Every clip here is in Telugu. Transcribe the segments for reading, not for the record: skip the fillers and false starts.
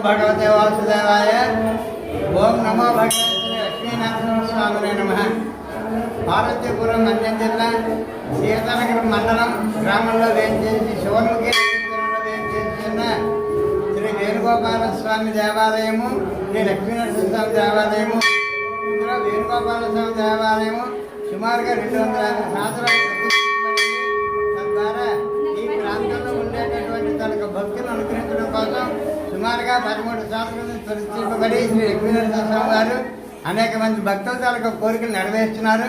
भगवते वासुदेवाय ओं नमो भगवते श्री लक्ष्मीनरसिंहस्वामिने नमः। పార్వతీపురం మండ్యం జిల్లా సీతానగరం మండలం గ్రామంలో వేయించేసి శివన్ముఖి వేయించేసిన శ్రీ వేణుగోపాల స్వామి దేవాలయము, శ్రీ లక్ష్మీనరసింహస్వామి దేవాలయము. ఇందులో వేణుగోపాల స్వామి దేవాలయము సుమారుగా 250 సంవత్సరాలు ప్రతిష్ఠించబడింది. తద్వారా ఈ ప్రాంతంలో ఉండేటటువంటి తనకు భక్తులను అనుగ్రహించడం కోసం సుమారుగా 13 సంవత్సరాలు ప్రతిష్ఠింపబడి శ్రీ లక్ష్మీనరసింహస్వామి గారు అనేక మంది భక్తుల తాలూకు కోరికలు నెరవేరుస్తున్నారు.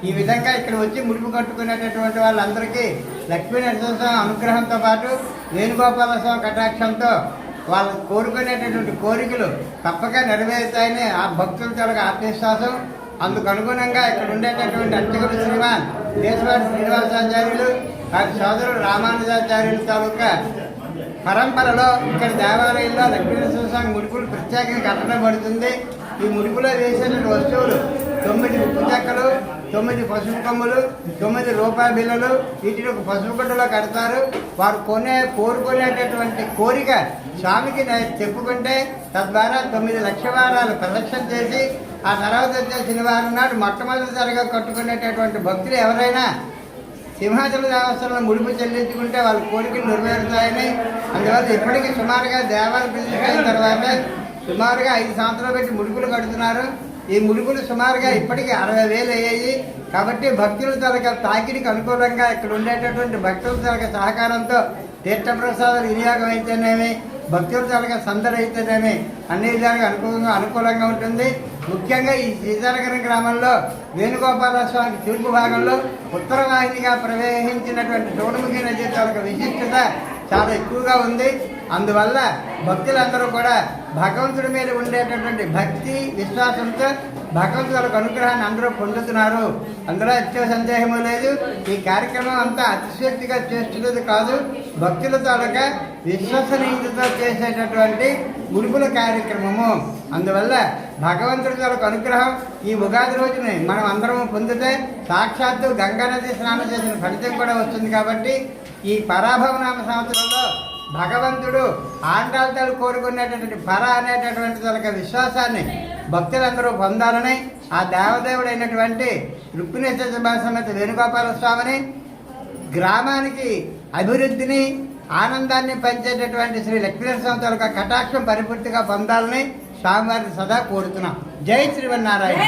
ఈ విధంగా ఇక్కడ వచ్చి ముడుపు కట్టుకునేటటువంటి వాళ్ళందరికీ లక్ష్మీనరసింహస్వామి అనుగ్రహంతో పాటు వేణుగోపాల స్వామి కటాక్షంతో వాళ్ళు కోరుకునేటటువంటి కోరికలు తప్పక నెరవేరుతాయని ఆ భక్తుల తాలూకు ఆత్మవిశ్వాసం. అందుకు అనుగుణంగా ఇక్కడ ఉండేటటువంటి అర్చకుడు శ్రీమాన్ దేశవారి శ్రీనివాసాచార్యులు, వారి సోదరుడు రామానుజాచార్యుల తాలూకా పరంపరలో ఇక్కడ దేవాలయంలో లక్ష్మీనరసింహస్వామి ముడుపులు ప్రత్యేకంగా కట్టబడుతుంది. ఈ ముడుపులో వేసేటువంటి వస్తువులు 9 ఉప్పు చెక్కలు, 9 పసుపు కొమ్ములు, 9 రూపాయి బిళ్ళలు, వీటిని ఒక పసుపు గుడ్డలో కడతారు. వారు కోరుకునేటటువంటి కోరిక స్వామికి చెప్పుకుంటే తద్వారా 9 లక్ష వారాలు ప్రదక్షిణ చేసి ఆ తర్వాత వచ్చే శనివారం నాడు మొట్టమొదటిసారిగా కట్టుకునేటటువంటి భక్తులు ఎవరైనా సింహాచల దేవస్థానంలో ముడుపు చెల్లించుకుంటే వాళ్ళ కోరికలు నెరవేరుతాయని, అందువల్ల ఇప్పటికీ సుమారుగా దేవాలయ ప్రతిష్ఠ అయిన తర్వాత సుమారుగా 5 సంవత్సరాలు పెట్టి ముడుపులు కడుతున్నారు. ఈ ముడుపులు సుమారుగా ఇప్పటికీ 60,000 అయ్యాయి. కాబట్టి భక్తుల తాలూకా తాకిడికి అనుకూలంగా ఇక్కడ ఉండేటటువంటి భక్తుల తాలూకా సహకారంతో తీర్థప్రసాదాలు వినియోగం అయితేనేమి, భక్తుల తాలూకా సందడి అయితేనేమి అన్ని విధాలుగా అనుకూలంగా ఉంటుంది. ముఖ్యంగా ఈ సీతానగరం గ్రామంలో వేణుగోపాల స్వామి తూర్పు భాగంలో ఉత్తర వాహినిగా ప్రవహించినటువంటి శివన్ముఖి నది తాలూకా విశిష్టత చాలా ఎక్కువగా ఉంది. అందువల్ల భక్తులందరూ కూడా భగవంతుడి మీద ఉండేటటువంటి భక్తి విశ్వాసంతో భగవంతులకు అనుగ్రహాన్ని అందరూ పొందుతున్నారు. అందులో ఎచ్చే సందేహము లేదు. ఈ కార్యక్రమం అంతా అతిశక్తిగా చేస్తున్నది కాదు, భక్తుల తాలూకా విశ్వసనీయతతో చేసేటటువంటి ముడుపుల కార్యక్రమము. అందువల్ల భగవంతుడి తాలూకు అనుగ్రహం ఈ ఉగాది రోజుని మనం అందరం పొందితే సాక్షాత్తు గంగా నది స్నానం చేసిన ఫలితం కూడా వస్తుంది. కాబట్టి ఈ పరాభవనామ సంవత్సరంలో భగవంతుడు ఆండాలతలు కోరుకునేటటువంటి పర అనేటటువంటి తనక విశ్వాసాన్ని భక్తులందరూ పొందాలని ఆ దేవదేవుడైనటువంటి రుక్మిణేశ్వర సమేత వేణుగోపాల స్వామిని గ్రామానికి అభివృద్ధిని ఆనందాన్ని పంచేటటువంటి శ్రీ లక్ష్మీనరసింహస్వామి తాలూకా కటాక్షం పరిపూర్తిగా పొందాలని స్వామివారిని సదా కోరుతున్నాం. జై శ్రీమన్నారాయణ.